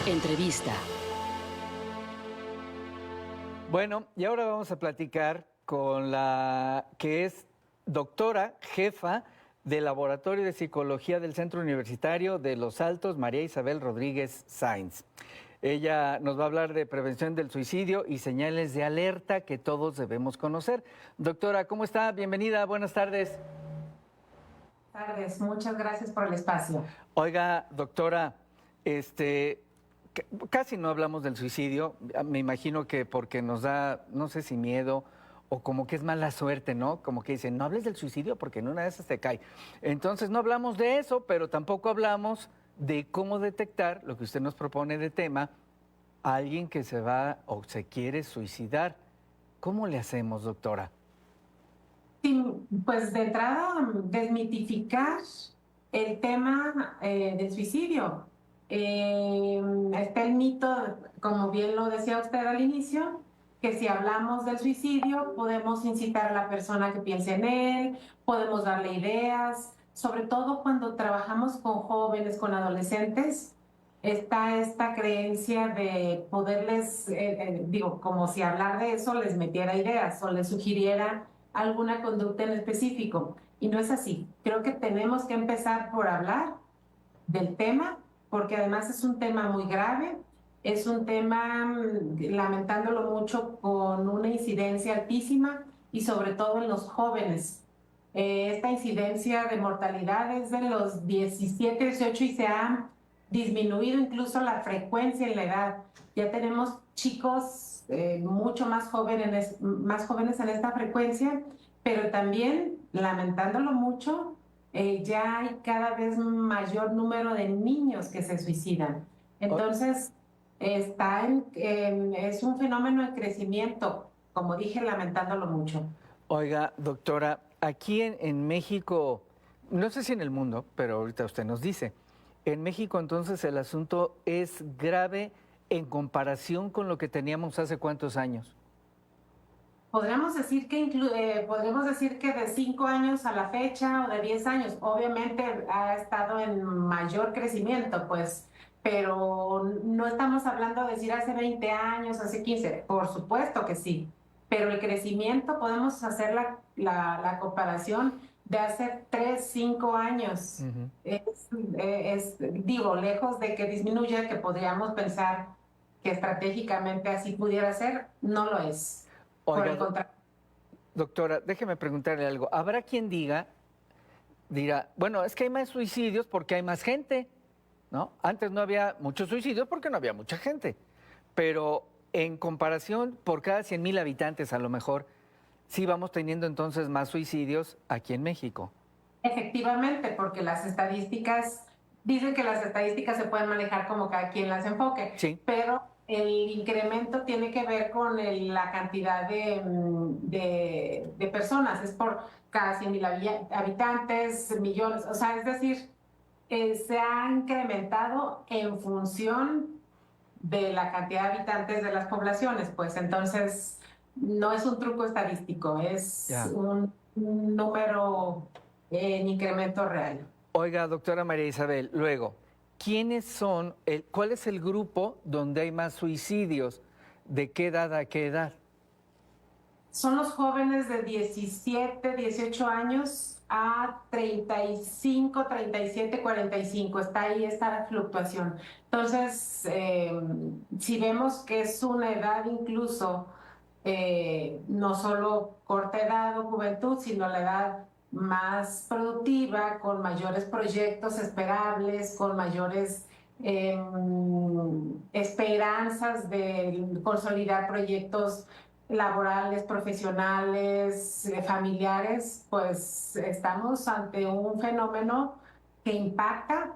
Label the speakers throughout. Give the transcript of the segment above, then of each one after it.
Speaker 1: Entrevista.
Speaker 2: Bueno, y ahora vamos a platicar con la que es doctora jefa del Laboratorio de Psicología del Centro Universitario de Los Altos, María Isabel Rodríguez Sainz. Ella nos va a hablar de prevención del suicidio y señales de alerta que todos debemos conocer. Doctora, ¿cómo está? Bienvenida, buenas tardes.
Speaker 3: Buenas tardes, muchas gracias por el espacio.
Speaker 2: Oiga, doctora, casi no hablamos del suicidio, me imagino que porque nos da, no sé si miedo o como que es mala suerte, ¿no? Como que dicen, no hables del suicidio porque en una de esas te cae. Entonces no hablamos de eso, pero tampoco hablamos de cómo detectar lo que usted nos propone de tema, a alguien que se va o se quiere suicidar. ¿Cómo le hacemos, doctora?
Speaker 3: Sí, pues de entrada, desmitificar el tema del suicidio. Está el mito, como bien lo decía usted al inicio, que si hablamos del suicidio podemos incitar a la persona que piense en él, podemos darle ideas, sobre todo cuando trabajamos con jóvenes, con adolescentes, está esta creencia de poderles, como si hablar de eso les metiera ideas o les sugiriera alguna conducta en específico. Y no es así. Creo que tenemos que empezar por hablar del tema, porque además es un tema muy grave, es un tema, lamentándolo mucho, con una incidencia altísima y sobre todo en los jóvenes. Esta incidencia de mortalidad es de los 17, 18 y se ha disminuido incluso la frecuencia en la edad. Ya tenemos chicos mucho más jóvenes en esta frecuencia, pero también, lamentándolo mucho, ya hay cada vez mayor número de niños que se suicidan. Entonces, es un fenómeno de crecimiento, como dije, lamentándolo mucho.
Speaker 2: Oiga, doctora, aquí en México, no sé si en el mundo, pero ahorita usted nos dice, en México entonces el asunto es grave en comparación con lo que teníamos hace cuántos años.
Speaker 3: Podríamos decir que de 5 años a la fecha o de 10 años, obviamente ha estado en mayor crecimiento, pues, pero no estamos hablando de decir hace 20 años, hace 15, por supuesto que sí, pero el crecimiento podemos hacer la comparación de hace 3, 5 años.
Speaker 2: Uh-huh.
Speaker 3: Digo, lejos de que disminuya, que podríamos pensar que estratégicamente así pudiera ser, no lo es.
Speaker 2: Oiga, doctora, déjeme preguntarle algo. ¿Habrá quien dirá, bueno, es que hay más suicidios porque hay más gente, ¿no? Antes no había muchos suicidios porque no había mucha gente, pero en comparación, por cada 100,000 habitantes a lo mejor, sí vamos teniendo entonces más suicidios aquí en México.
Speaker 3: Efectivamente, porque las estadísticas, dicen que las estadísticas se pueden manejar como cada quien las enfoque,
Speaker 2: Sí.
Speaker 3: pero el incremento tiene que ver con la cantidad de personas, es por cada 100,000 habitantes, millones, o sea, es decir, se ha incrementado en función de la cantidad de habitantes de las poblaciones, pues entonces no es un truco estadístico, es un número en incremento real.
Speaker 2: Oiga, doctora María Isabel, luego, ¿cuál es el grupo donde hay más suicidios? ¿De qué edad a qué edad?
Speaker 3: Son los jóvenes de 17, 18 años a 35, 37, 45. Está ahí esta fluctuación. Entonces, si vemos que es una edad incluso, no solo corta edad o juventud, sino la edad más productiva, con mayores proyectos esperables, con mayores esperanzas de consolidar proyectos laborales, profesionales, familiares, pues estamos ante un fenómeno que impacta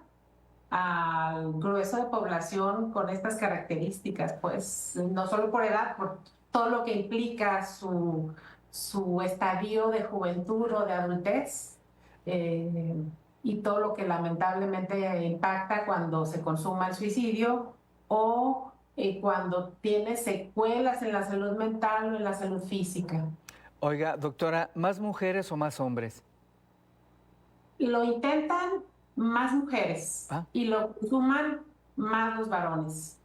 Speaker 3: al grueso de población con estas características, pues no solo por edad, por todo lo que implica su estadio de juventud o de adultez, y todo lo que lamentablemente impacta cuando se consuma el suicidio o cuando tiene secuelas en la salud mental o en la salud física.
Speaker 2: Oiga, doctora, ¿más mujeres o más hombres?
Speaker 3: Lo intentan más mujeres y lo consuman más los varones.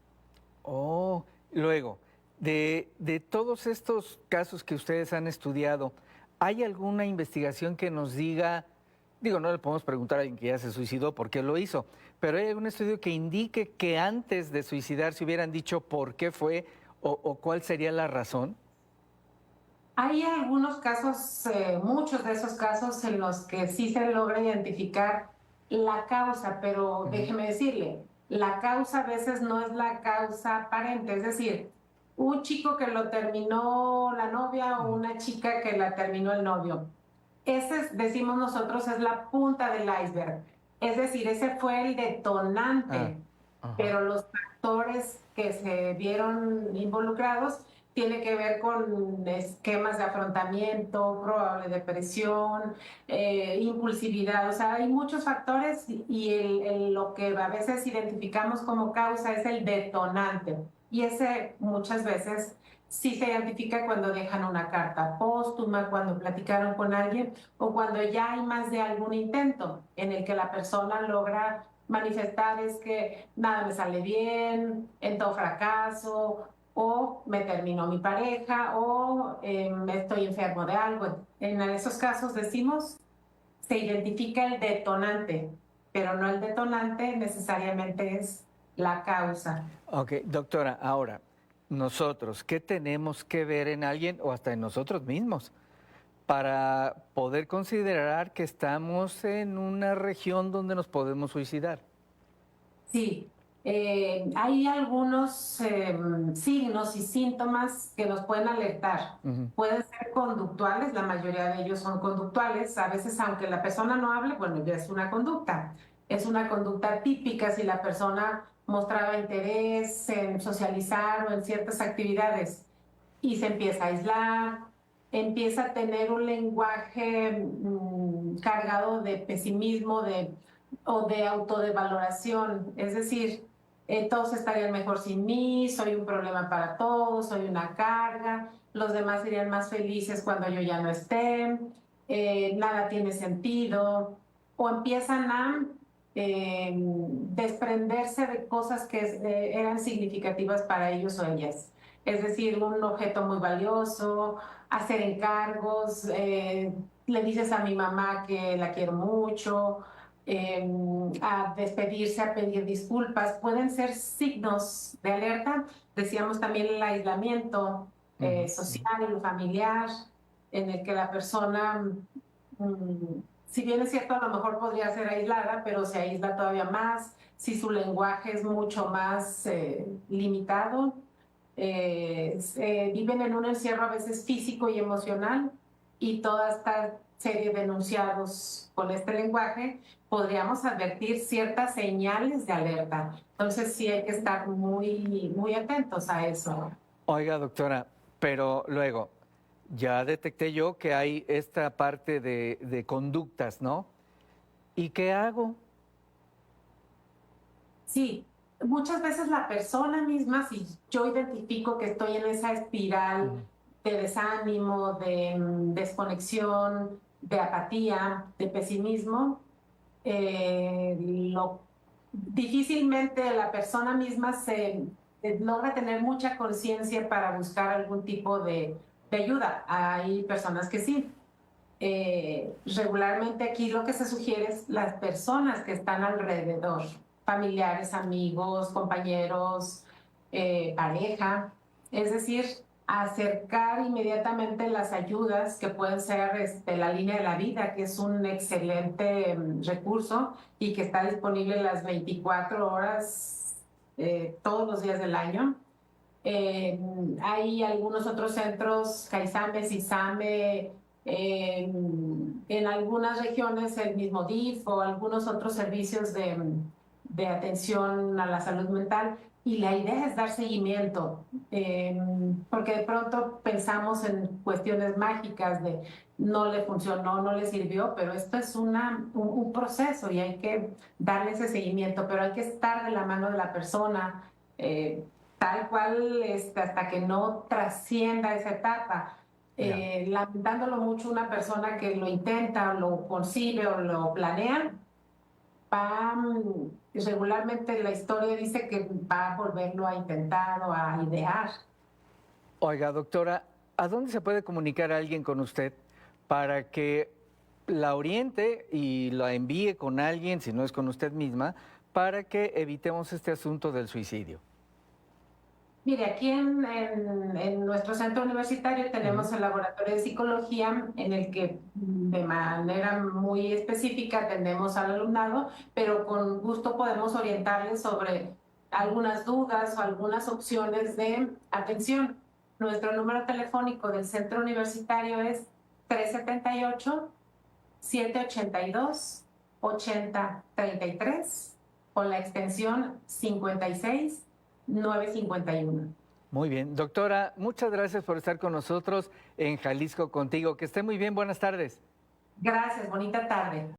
Speaker 2: Oh, luego, de todos estos casos que ustedes han estudiado, ¿hay alguna investigación que nos diga, digo, no le podemos preguntar a alguien que ya se suicidó por qué lo hizo, pero hay algún estudio que indique que antes de suicidarse hubieran dicho por qué fue o cuál sería la razón?
Speaker 3: Hay algunos casos, muchos de esos casos en los que sí se logra identificar la causa, pero
Speaker 2: Ujú.
Speaker 3: déjeme decirle, la causa a veces no es la causa aparente, es decir, un chico que lo terminó la novia o
Speaker 2: Ujú.
Speaker 3: una chica que la terminó el novio. Ese, decimos nosotros, es la punta del iceberg. Es decir, ese fue el
Speaker 2: Ah,
Speaker 3: detonante,
Speaker 2: ajá.
Speaker 3: pero los factores que se vieron involucrados tiene que ver con esquemas de afrontamiento, probable depresión, impulsividad, o sea, hay muchos factores y lo que a veces identificamos como causa es el detonante. Y ese muchas veces sí se identifica cuando dejan una carta póstuma, cuando platicaron con alguien o cuando ya hay más de algún intento en el que la persona logra manifestar es que nada me sale bien, en todo fracaso, o me terminó mi pareja, o estoy enfermo de algo. En esos casos decimos, se identifica el detonante, pero no el detonante necesariamente es la causa.
Speaker 2: Ok, doctora, ahora, nosotros, ¿qué tenemos que ver en alguien o hasta en nosotros mismos para poder considerar que estamos en una región donde nos podemos suicidar?
Speaker 3: Sí, hay algunos signos y síntomas que nos pueden alertar.
Speaker 2: Ujú.
Speaker 3: Pueden ser conductuales, la mayoría de ellos son conductuales. A veces, aunque la persona no hable, bueno, ya es una conducta. Es una conducta típica si la persona mostraba interés en socializar o en ciertas actividades y se empieza a aislar, empieza a tener un lenguaje cargado de pesimismo, o de autodevaloración, es decir, todos estarían mejor sin mí, soy un problema para todos, soy una carga, los demás serían más felices cuando yo ya no esté, nada tiene sentido, o empiezan a desprenderse de cosas que eran significativas para ellos o ellas. Es decir, un objeto muy valioso, hacer encargos, le dices a mi mamá que la quiero mucho, a despedirse, a pedir disculpas, pueden ser signos de alerta. Decíamos también el aislamiento
Speaker 2: Ujú, ujú.
Speaker 3: social y familiar, en el que la persona, si bien es cierto, a lo mejor podría ser aislada, pero se aísla todavía más, si su lenguaje es mucho más limitado. Viven en un encierro a veces físico y emocional y toda esta serie de enunciados con este lenguaje podríamos advertir ciertas señales de alerta. Entonces sí hay que estar muy, muy atentos a eso.
Speaker 2: Oiga, doctora, pero luego, ya detecté yo que hay esta parte de conductas, ¿no? ¿Y qué hago?
Speaker 3: Sí, muchas veces la persona misma, si yo identifico que estoy en esa espiral
Speaker 2: Ujú.
Speaker 3: de desánimo, de desconexión, de apatía, de pesimismo, lo, difícilmente la persona misma se logra tener mucha conciencia para buscar algún tipo de ayuda. Hay personas que sí. Regularmente aquí lo que se sugiere es las personas que están alrededor, familiares, amigos, compañeros, pareja, es decir, acercar inmediatamente las ayudas que pueden ser la línea de la vida, que es un excelente recurso y que está disponible las 24 horas todos los días del año. Hay algunos otros centros, Caizame, Sisame, en algunas regiones el mismo DIF o algunos otros servicios de atención a la salud mental. Y la idea es dar seguimiento, porque de pronto pensamos en cuestiones mágicas de no le funcionó, no le sirvió, pero esto es un proceso y hay que darle ese seguimiento, pero hay que estar de la mano de la persona. Tal cual hasta que no trascienda esa etapa.
Speaker 2: Ya.
Speaker 3: Lamentándolo mucho, una persona que lo intenta, o lo concibe o lo planea, regularmente la historia dice que va a volverlo a intentar o a idear.
Speaker 2: Oiga, doctora, ¿a dónde se puede comunicar alguien con usted para que la oriente y la envíe con alguien, si no es con usted misma, para que evitemos este asunto del suicidio?
Speaker 3: Mire, aquí en nuestro centro universitario tenemos el laboratorio de psicología en el que de manera muy específica atendemos al alumnado, pero con gusto podemos orientarles sobre algunas dudas o algunas opciones de atención. Nuestro número telefónico del centro universitario es 378-782-8033 con la extensión 56951.
Speaker 2: Muy bien. Doctora, muchas gracias por estar con nosotros en Jalisco Contigo. Que esté muy bien. Buenas tardes.
Speaker 3: Gracias, bonita tarde.